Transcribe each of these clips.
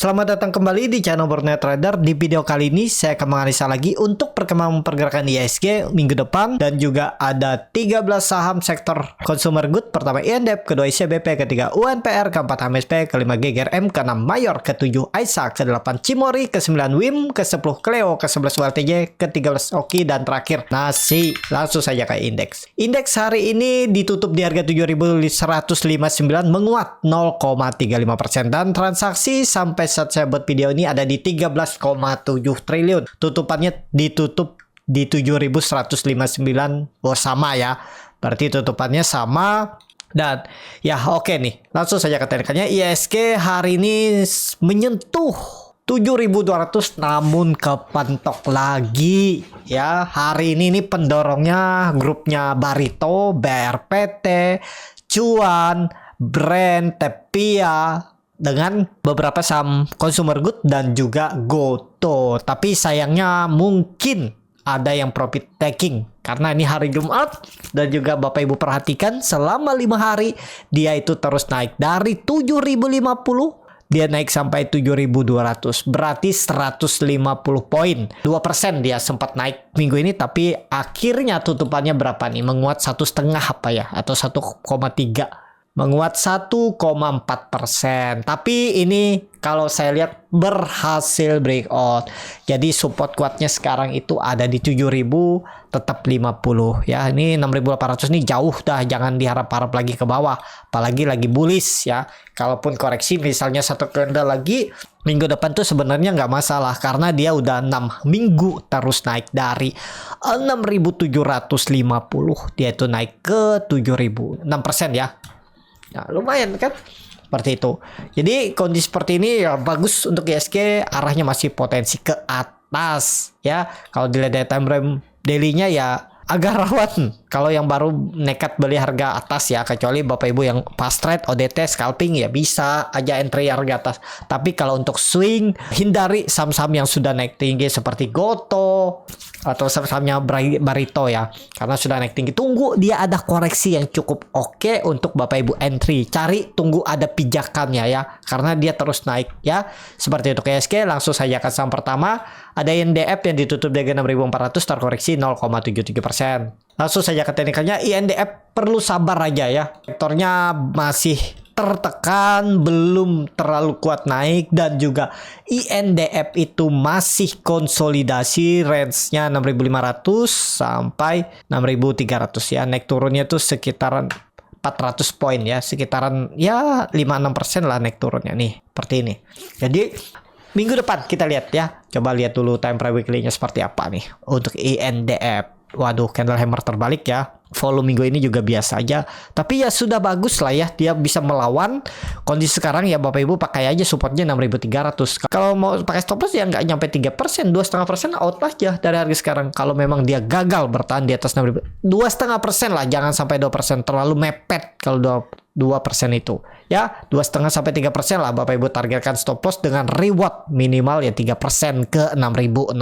Selamat datang kembali di channel Borneo Trader. Di video kali ini saya akan menganalisa lagi untuk perkembangan pergerakan IHSG minggu depan, dan juga ada 13 saham sektor consumer good. Pertama INDEP, kedua ICBP, ketiga UNPR, keempat HMSP, kelima GGRM, keenam Mayor, ketujuh AISA, ke-8 Cimori, ke-9 WIM, ke-10 Cleo, ke-11 ULTJ, ke-13 Oki, dan terakhir Nasi. Langsung saja ke indeks. Indeks hari ini ditutup di harga 7.159, menguat 0,35%, dan transaksi sampai saat saya buat video ini ada di 13,7 triliun. Tutupannya ditutup di 7.159. Oh, sama ya. Berarti tutupannya sama. Dan ya oke nih. Langsung saja ke teknikalnya. IHSG hari ini menyentuh 7.200 namun kepentok lagi ya. Hari ini nih pendorongnya grupnya Barito, BRPT, Cuan, Brand, Tepia, dengan beberapa saham consumer good dan juga Goto. Tapi sayangnya mungkin ada yang profit taking karena ini hari Jumat, dan juga Bapak Ibu perhatikan selama 5 hari dia itu terus naik dari 7.050, dia naik sampai 7.200, berarti 150 poin. 2% dia sempat naik minggu ini, tapi akhirnya tutupannya berapa nih? Menguat 1,5 apa ya? Atau 1,3. Menguat 1,4%. Tapi ini kalau saya lihat berhasil breakout. Jadi support kuatnya sekarang itu ada di 7.000, tetap 50 ya. Ini 6.800 nih jauh dah, jangan diharap-harap lagi ke bawah. Apalagi lagi bullish ya. Kalaupun koreksi misalnya satu candle lagi minggu depan tuh sebenarnya nggak masalah, karena dia udah 6 minggu terus naik dari 6.750, dia itu naik ke 7.000, 6% ya. Nah, lumayan kan? Seperti itu. Jadi kondisi seperti ini ya bagus untuk IHSG, arahnya masih potensi ke atas ya. Kalau dilihat dari time frame daily-nya ya agak rawan kalau yang baru nekat beli harga atas ya, kecuali Bapak Ibu yang fast trade, ODT, scalping ya bisa aja entry harga atas. Tapi kalau untuk swing, hindari saham-saham yang sudah naik tinggi seperti Goto atau saham-sahamnya Barito ya, karena sudah naik tinggi. Tunggu dia ada koreksi yang cukup oke untuk Bapak Ibu entry. Cari, tunggu ada pijakannya ya, karena dia terus naik ya. Seperti itu. IHSG, langsung saja ke saham pertama. Ada INDF yang ditutup di 6.400, terkoreksi 0,73%. Langsung saja ke teknikalnya. INDF perlu sabar aja ya. Sektornya masih tertekan, belum terlalu kuat naik, dan juga INDF itu masih konsolidasi range-nya 6.500 sampai 6.300 ya. Naik turunnya tuh sekitaran 400 poin ya, sekitaran ya 5-6% lah naik turunnya nih, seperti ini. Jadi minggu depan kita lihat ya. Coba lihat dulu time frame weekly-nya seperti apa nih untuk INDF. Waduh, candle hammer terbalik ya. Volume minggu ini juga biasa aja. Tapi ya sudah bagus lah ya. Dia bisa melawan kondisi sekarang ya. Bapak Ibu pakai aja supportnya 6.300. Kalau mau pakai stop loss ya nggak nyampe 3%. 2,5% out aja dari harga sekarang. Kalau memang dia gagal bertahan di atas 6.000. 2,5% lah. Jangan sampai 2%. Terlalu mepet kalau 2% itu. Ya 2,5 sampai 3% lah Bapak Ibu targetkan stop loss dengan reward minimal ya 3% ke 6.600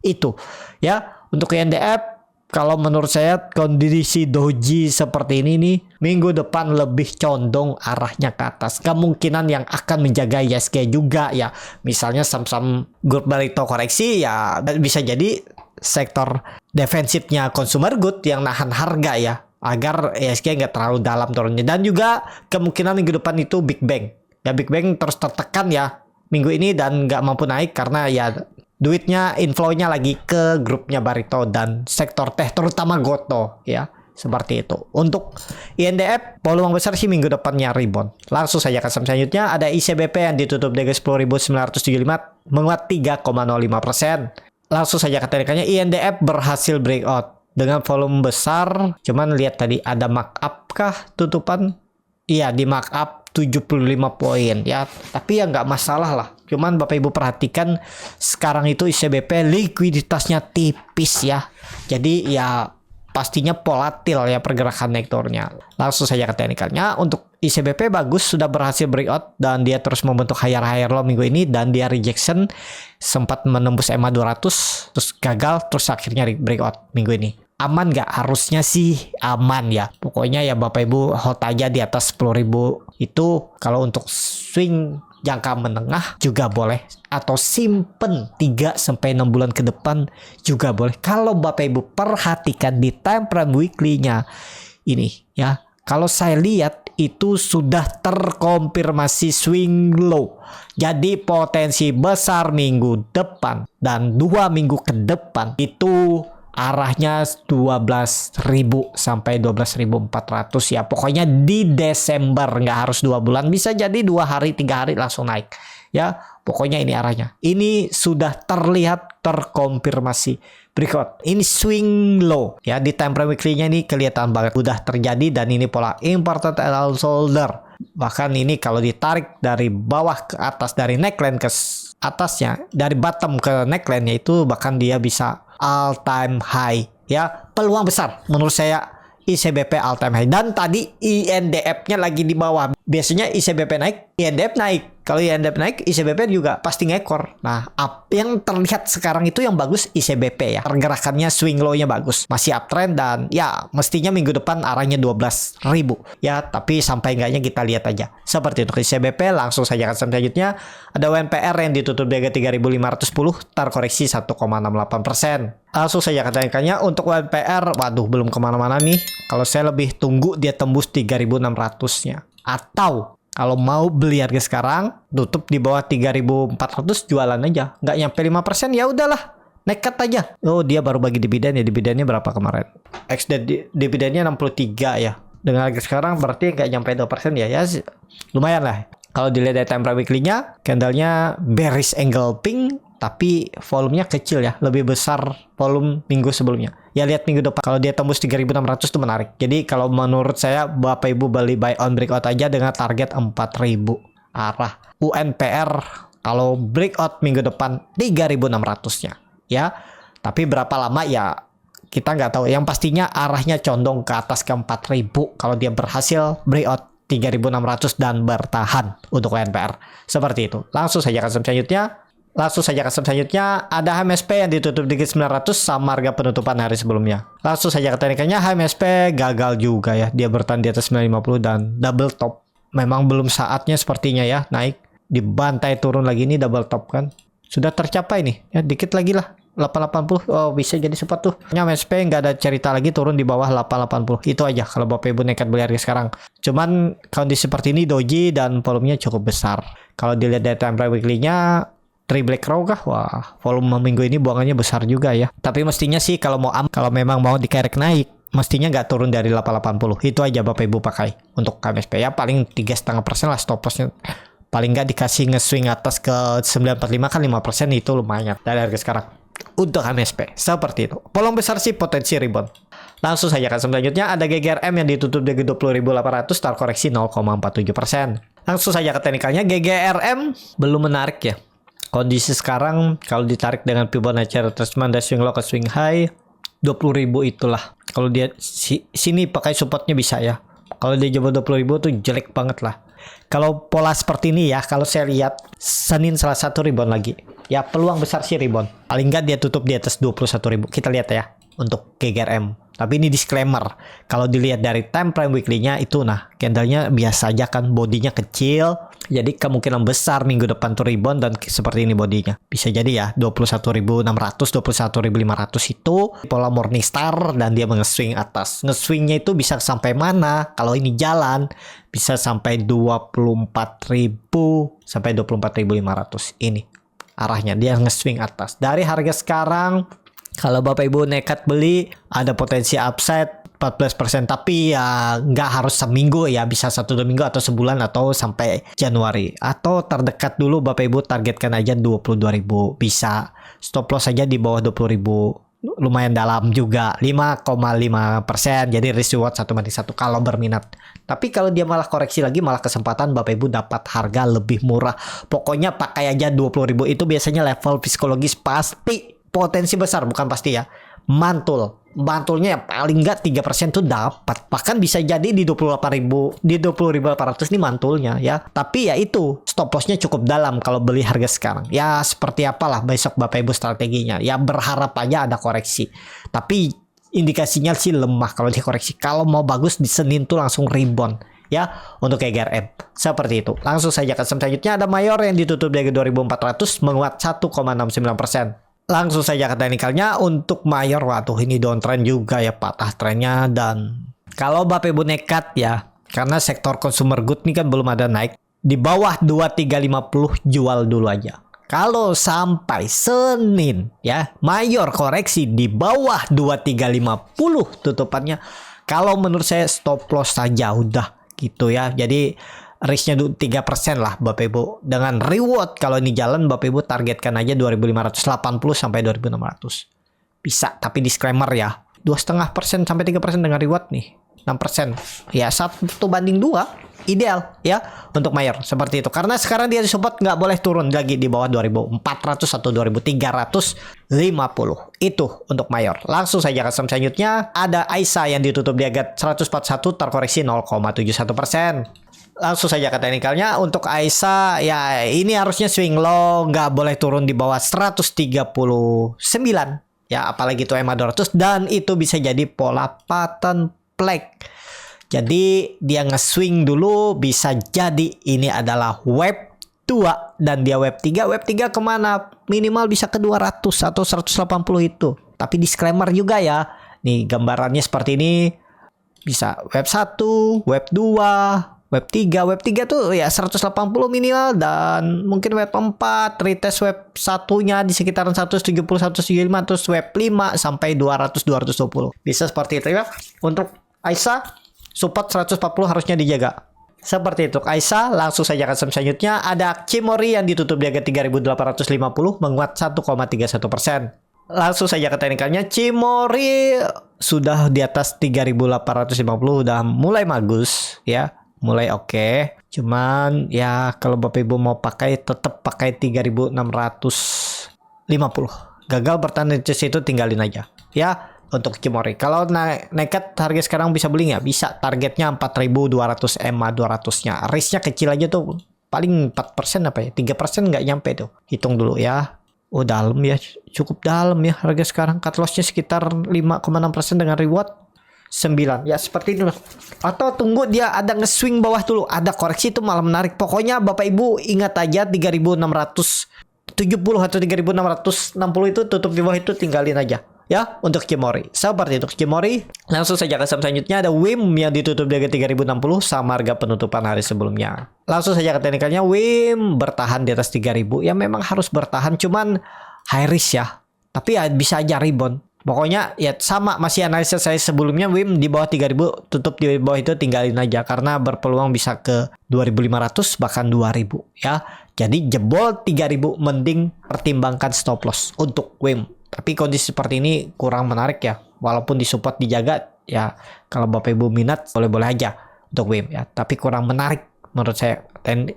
itu ya. Untuk INDF, kalau menurut saya kondisi doji seperti ini nih, minggu depan lebih condong arahnya ke atas. Kemungkinan yang akan menjaga IHSG juga ya, misalnya saham-saham grup Barito koreksi ya, bisa jadi sektor defensifnya consumer good yang nahan harga ya, agar IHSG nggak terlalu dalam turunnya. Dan juga kemungkinan minggu depan itu Big Bang ya, Big Bang terus tertekan ya minggu ini dan nggak mampu naik karena ya duitnya, inflow-nya lagi ke grupnya Barito dan sektor teh, terutama Goto ya. Seperti itu. Untuk INDF, volume besar sih minggu depannya rebound. Langsung saja ke saham selanjutnya. Ada ICBP yang ditutup di 10.975, menguat 3,05%. Langsung saja ke teknikalnya. INDF berhasil breakout dengan volume besar. Cuman lihat tadi ada markup kah tutupan? Iya, di markup 75 poin ya. Tapi ya nggak masalah lah. Cuman Bapak Ibu perhatikan sekarang itu ICBP likuiditasnya tipis ya. Jadi ya pastinya volatil ya pergerakan naik turunnya. Langsung saja ke teknikalnya. Untuk ICBP bagus, sudah berhasil breakout dan dia terus membentuk higher low minggu ini, dan dia rejection sempat menembus EMA 200 terus gagal, terus akhirnya breakout minggu ini. Aman nggak? Harusnya sih aman ya. Pokoknya ya Bapak Ibu hold aja di atas 10.000 itu. Kalau untuk swing jangka menengah juga boleh, atau simpen 3-6 bulan ke depan juga boleh. Kalau Bapak Ibu perhatikan di time frame weekly-nya ini ya, kalau saya lihat itu sudah terkonfirmasi swing low. Jadi potensi besar minggu depan dan 2 minggu ke depan itu arahnya 12.000 sampai 12.400 ya. Pokoknya di Desember, nggak harus 2 bulan, bisa jadi 2 hari 3 hari langsung naik ya. Pokoknya ini arahnya. Ini sudah terlihat terkonfirmasi. Berikut ini swing low ya, di time frame weekly-nya ini kelihatan banget udah terjadi, dan ini pola important shoulder. Bahkan ini kalau ditarik dari bawah ke atas, dari neckline ke atasnya, dari bottom ke neckline-nya itu bahkan dia bisa all time high ya. Peluang besar menurut saya ICBP all time high, dan tadi INDF-nya lagi di bawah. Biasanya ICBP naik, INDF naik. Kalau INDF naik, ICBP juga pasti ngekor. Nah, yang terlihat sekarang itu yang bagus ICBP ya. Pergerakannya swing low-nya bagus, masih uptrend, dan ya mestinya minggu depan arahnya 12.000 ya. Tapi sampai enggaknya kita lihat aja. Seperti itu ICBP. Langsung saja ke selanjutnya ada WNPR yang ditutup di harga 3.510, terkoreksi 1,68%. Langsung saja katanya untuk WNPR, waduh belum kemana-mana nih. Kalau saya lebih tunggu dia tembus 3.600-nya. Atau kalau mau beli harga sekarang, tutup di bawah 3.400, jualan aja. Nggak nyampe 5%, ya udahlah. Nekat aja. Oh, dia baru bagi dividen ya. Dividennya berapa kemarin? Dividennya 63 ya. Dengan harga sekarang berarti nggak nyampe 2% ya. Ya lumayan lah. Kalau dilihat dari time frame weekly-nya, candlenya bearish engulfing, tapi volumenya kecil ya, lebih besar volume minggu sebelumnya. Ya lihat minggu depan, kalau dia tembus 3.600 itu menarik. Jadi kalau menurut saya Bapak Ibu beli buy on breakout aja dengan target 4.000 arah. UNPR kalau breakout minggu depan 3.600-nya ya. Tapi berapa lama ya kita nggak tahu. Yang pastinya arahnya condong ke atas ke 4.000 kalau dia berhasil breakout 3.600 dan bertahan untuk UNPR. Seperti itu. Langsung saja ke selanjutnya ada HMSP yang ditutup di 900 sama harga penutupan hari sebelumnya. Langsung saja ke teknikalnya, HMSP gagal juga ya. Dia bertahan di atas 950 dan double top. Memang belum saatnya sepertinya ya naik. Dibantai turun lagi, ini double top kan. Sudah tercapai nih. Ya dikit lagi lah. 880. Oh, bisa jadi support tuh. HMSP nggak ada cerita lagi turun di bawah 880. Itu aja kalau Bapak Ibu nekat beli harga sekarang. Cuman kondisi seperti ini doji dan volumenya cukup besar. Kalau dilihat dari time frame weekly-nya, Black Row kah? Wah, volume minggu ini buangannya besar juga ya. Tapi mestinya sih kalau memang mau dikerek naik, mestinya nggak turun dari 880. Itu aja Bapak Ibu pakai untuk KMSP ya. Paling 3,5% lah stop lossnya. Paling nggak dikasih nge-swing atas ke 945 kan 5% itu lumayan dari harga sekarang. Untuk KMSP seperti itu. Volume besar sih potensi rebound. Langsung saja kan selanjutnya ada GGRM yang ditutup di 20.800, terkoreksi 0,47%. Langsung saja ke teknikalnya, GGRM belum menarik ya. Kondisi sekarang kalau ditarik dengan Fibonacci retracement dari swing low ke swing high 20.000 itulah. Kalau dia sini pakai supportnya bisa ya. Kalau dia coba 20.000 tuh jelek banget lah. Kalau pola seperti ini ya, kalau saya lihat Senin salah satu rebound lagi. Ya peluang besar sih rebound. Paling nggak dia tutup di atas 21.000. Kita lihat ya untuk GGRM. Tapi ini disclaimer. Kalau dilihat dari time frame weekly-nya itu nah, candlenya biasa aja kan, bodinya kecil. Jadi kemungkinan besar minggu depan tuh rebound dan seperti ini bodinya. Bisa jadi ya 21.600, 21.500 itu pola Morningstar dan dia nge-swing atas. Nge-swingnya itu bisa sampai mana? Kalau ini jalan bisa sampai 24.000 sampai 24.500 ini. Arahnya dia nge-swing atas. Dari harga sekarang kalau Bapak Ibu nekat beli ada potensi upside 14%, tapi ya nggak harus seminggu ya, bisa 1-2 minggu atau sebulan atau sampai Januari. Atau terdekat dulu Bapak Ibu targetkan aja 22.000, bisa stop loss aja di bawah 20.000. Lumayan dalam juga 5,5%, jadi risk reward 1/1 kalau berminat. Tapi kalau dia malah koreksi lagi, malah kesempatan Bapak Ibu dapat harga lebih murah. Pokoknya pakai aja 20.000, itu biasanya level psikologis pasti potensi besar, bukan pasti ya. Mantulnya ya paling nggak 3% tuh dapat. Bahkan bisa jadi di 28.000, di 20.800 nih mantulnya ya. Tapi ya itu stop lossnya cukup dalam kalau beli harga sekarang. Ya seperti apalah besok Bapak Ibu strateginya. Ya berharap aja ada koreksi. Tapi indikasinya sih lemah kalau dikoreksi. Kalau mau bagus di Senin tuh langsung rebound. ya untuk EGRN. Seperti itu. Langsung saja ke selanjutnya ada Mayor yang ditutup di harga 2400 menguat 1,69%. Langsung saja ke teknikalnya untuk Mayor, waduh ini downtrend juga ya, patah trennya. Dan kalau Bapak Ibu nekat ya, karena sektor consumer good ini kan belum ada naik, di bawah 2350 jual dulu aja. Kalau sampai Senin ya, Mayor koreksi di bawah 2350 tutupannya, kalau menurut saya stop loss saja udah gitu ya. Jadi risknya 3% lah Bapak Ibu. Dengan reward kalau ini jalan Bapak Ibu targetkan aja 2580 sampai 2600. Bisa, tapi disclaimer ya. 2,5% sampai 3% dengan reward nih. 6%. Ya 1:2 ideal ya untuk Mayor seperti itu, karena sekarang dia support nggak boleh turun lagi di bawah 2400 atau 2350 itu untuk Mayor. Langsung saja ke saham selanjutnya ada Aisyah yang ditutup di harga 141 terkoreksi 0,71%. Langsung saja ke teknikalnya untuk Aisyah ya, ini harusnya swing low, nggak boleh turun di bawah 139 ya, apalagi itu EMA 200, dan itu bisa jadi pola pattern flag. Jadi dia nge-swing dulu, bisa jadi ini adalah wave 2 dan dia wave 3. Wave 3 kemana? Minimal bisa ke 200 atau 180 itu. Tapi disclaimer juga ya. Nih gambarannya seperti ini. Bisa wave 1, wave 2, wave 3. Wave 3 tuh ya 180 minimal, dan mungkin wave 4 retest wave 1-nya di sekitaran 170, 175, terus wave 5 sampai 200, 220. Bisa seperti itu ya. Untuk Aisyah support 140 harusnya dijaga. Seperti itu Aisyah. Langsung saja ke saham selanjutnya ada Cimori yang ditutup di harga 3850 menguat 1,31%. Langsung saja ke teknikalnya, Cimori sudah di atas 3850, udah mulai bagus ya, mulai oke. Cuman ya kalau Bapak Ibu mau pakai tetap pakai 3650. Gagal bertahan di situ tinggalin aja ya. Untuk Cimori, kalau nekat harga sekarang bisa beli nggak? Bisa, targetnya 4200 EMA 200-nya. Risknya kecil aja tuh, paling 4% apa ya? 3% nggak nyampe tuh. Hitung dulu ya. Oh dalam ya, cukup dalam ya harga sekarang. Cut loss-nya sekitar 5,6% dengan reward 9. Ya seperti itu. Atau tunggu dia ada nge-swing bawah dulu, ada koreksi itu malah menarik. Pokoknya Bapak Ibu ingat aja 3670 atau 3660 itu tutup di bawah itu tinggalin aja. Ya, untuk Cimori. Seperti itu Cimori. Langsung saja ke saham selanjutnya ada WIM yang ditutup di harga 3060 sama harga penutupan hari sebelumnya. Langsung saja ke teknikalnya, WIM bertahan di atas 3000. Ya memang harus bertahan, cuman high risk ya. Tapi ya bisa aja rebound. Pokoknya ya sama, masih analisa saya sebelumnya, WIM di bawah 3000, tutup di bawah itu tinggalin aja karena berpeluang bisa ke 2500 bahkan 2000 ya. Jadi jebol 3000 mending pertimbangkan stop loss untuk WIM. Tapi kondisi seperti ini kurang menarik ya. Walaupun disupport dijaga ya, kalau Bapak Ibu minat boleh-boleh aja untuk WIM ya. Tapi kurang menarik menurut saya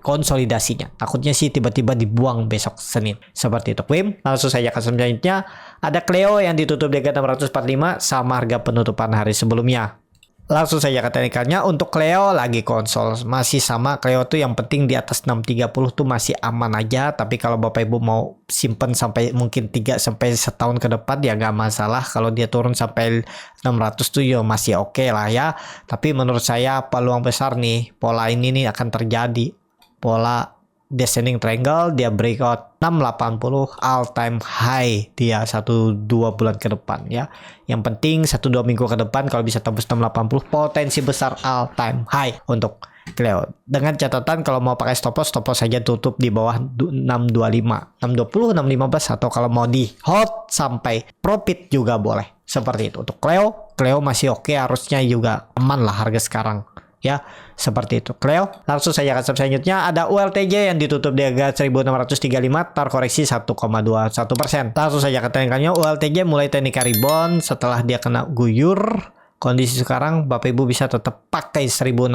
konsolidasinya. Takutnya sih tiba-tiba dibuang besok Senin. Seperti itu WIM. Langsung saja ke selanjutnya ada Cleo yang ditutup di harga 645 sama harga penutupan hari sebelumnya. Langsung saja ke teknikalnya, untuk Cleo lagi konsol masih sama. Cleo tuh yang penting di atas 630 tuh masih aman aja. Tapi kalau Bapak Ibu mau simpen sampai mungkin 3 sampai setahun ke depan ya nggak masalah. Kalau dia turun sampai 600 tuh ya masih oke lah ya. Tapi menurut saya peluang besar nih pola ini nih akan terjadi. Pola descending triangle, dia breakout 680 all time high dia 1-2 bulan ke depan ya. Yang penting 1-2 minggu ke depan kalau bisa tembus 680 potensi besar all time high untuk Cleo. Dengan catatan kalau mau pakai stop loss saja tutup di bawah 625, 620, 615 atau kalau mau di hold sampai profit juga boleh. Seperti itu untuk Cleo. Cleo masih oke, harusnya juga aman lah harga sekarang. Ya, seperti itu Cleo. Langsung saja ke saham selanjutnya ada ULTJ yang ditutup di harga 1635 terkoreksi 1,21%. Langsung saja ke teknikalnya, ULTJ mulai teknik rebound setelah dia kena guyur. Kondisi sekarang Bapak Ibu bisa tetap pakai 1600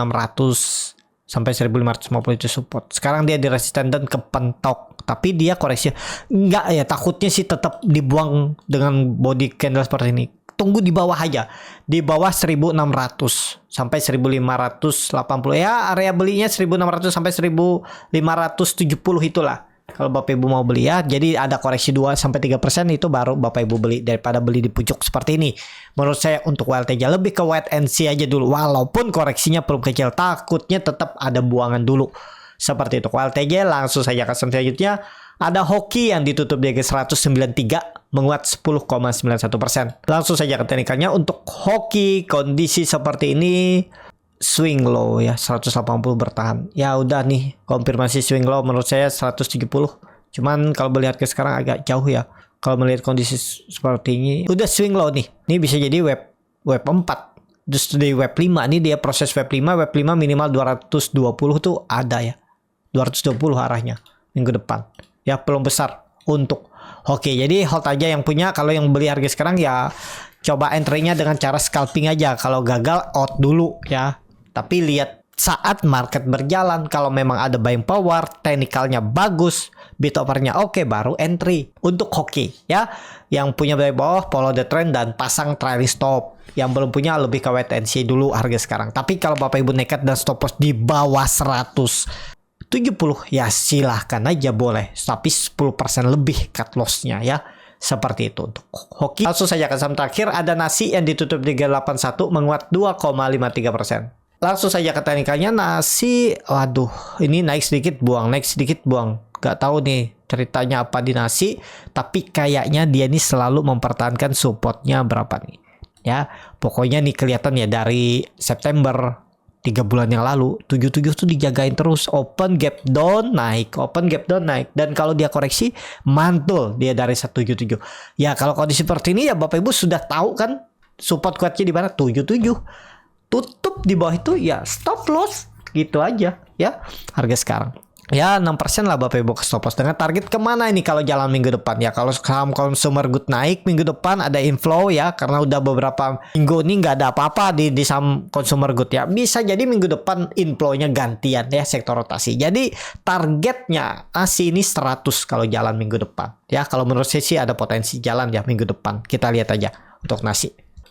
sampai 1550 itu support. Sekarang dia di resisten dan kepentok, tapi dia koreksi enggak ya, takutnya sih tetap dibuang dengan body candle seperti ini. Tunggu di bawah aja, di bawah 1600 sampai 1580 ya, area belinya 1600 sampai 1570 itulah Kalau Bapak Ibu mau beli ya, jadi ada koreksi 2-3% itu baru Bapak Ibu beli daripada beli di pucuk seperti ini. Menurut saya untuk WLTJ lebih ke wait and see aja dulu. Walaupun koreksinya belum kecil, takutnya tetap ada buangan dulu. Seperti itu. WLTJ langsung saja ke selanjutnya. Ada hoki yang ditutup di 193 menguat 10,91%. Langsung saja ke teknikalnya. Untuk hoki kondisi seperti ini swing low ya 180 bertahan. Ya udah nih konfirmasi swing low menurut saya 170. Cuman kalau melihat ke sekarang agak jauh ya. Kalau melihat kondisi seperti ini udah swing low nih. Ini bisa jadi web 4. Justru di web 5 ini dia proses web 5 minimal 220 tuh ada ya. 220 arahnya minggu depan. Ya belum besar untuk hoki. Jadi hold aja yang punya. Kalau yang beli harga sekarang ya coba entry-nya dengan cara scalping aja. Kalau gagal out dulu ya. Tapi lihat saat market berjalan, kalau memang ada buying power, teknikalnya bagus, bid offer-nya oke, baru entry. Untuk hoki ya, yang punya buying power follow the trend dan pasang trailing stop. Yang belum punya lebih ke wait and see dulu harga sekarang. Tapi kalau Bapak Ibu nekat dan stop loss di bawah 170 ya silahkan aja boleh. Tapi 10% lebih cut loss-nya ya. Seperti itu untuk hoki. Langsung saja ke saham terakhir, ada nasi yang ditutup 381 menguat 2,53%. Langsung saja ke teknikalnya nasi, waduh ini naik sedikit buang, gak tahu nih ceritanya apa di nasi, tapi kayaknya dia nih selalu mempertahankan supportnya berapa nih ya. Pokoknya nih kelihatan ya dari September 3 bulan yang lalu 77 tuh dijagain terus, open gap down naik, dan kalau dia koreksi mantul dia dari 177 ya. Kalau kondisi seperti ini ya Bapak Ibu sudah tahu kan support kuatnya di mana, 77, tutup di bawah itu ya stop loss gitu aja ya harga sekarang. Ya 6% lah Bapak Ibu ke stop loss. Dengan target kemana ini kalau jalan minggu depan ya? Kalau saham consumer good naik minggu depan ada inflow ya, karena udah beberapa minggu ini nggak ada apa-apa di saham consumer good ya. Bisa jadi minggu depan inflownya gantian ya, sektor rotasi. Jadi targetnya nasi ini 100 kalau jalan minggu depan ya. Kalau menurut saya sih ada potensi jalan ya minggu depan. Kita lihat aja untuk nasi.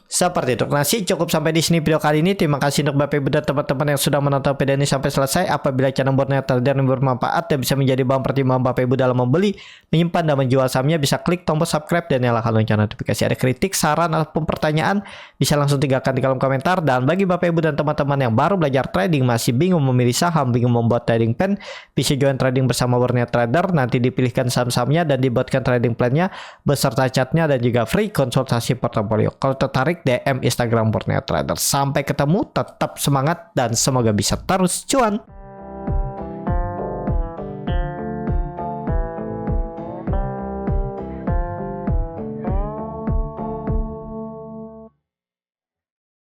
Seperti itu nasi, cukup sampai di sini video kali ini. Terima kasih untuk Bapak Ibu dan teman-teman yang sudah menonton video ini sampai selesai. Apabila channel Borneo Trader ini bermanfaat dan bisa menjadi bahan pertimbangan Bapak Ibu dalam membeli, menyimpan dan menjual sahamnya, bisa klik tombol subscribe dan nyalakan lonceng notifikasi. Ada kritik, saran ataupun pertanyaan bisa langsung tinggalkan di kolom komentar. Dan bagi Bapak Ibu dan teman-teman yang baru belajar trading, masih bingung memilih saham, bingung membuat trading plan, bisa join trading bersama Borneo Trader. Nanti dipilihkan saham-sahamnya dan dibuatkan trading plan-nya beserta chartnya dan juga free konsultasi portofolio. Kalau tertarik DM Instagram Borneo Trader. Sampai ketemu, tetap semangat dan semoga bisa terus cuan.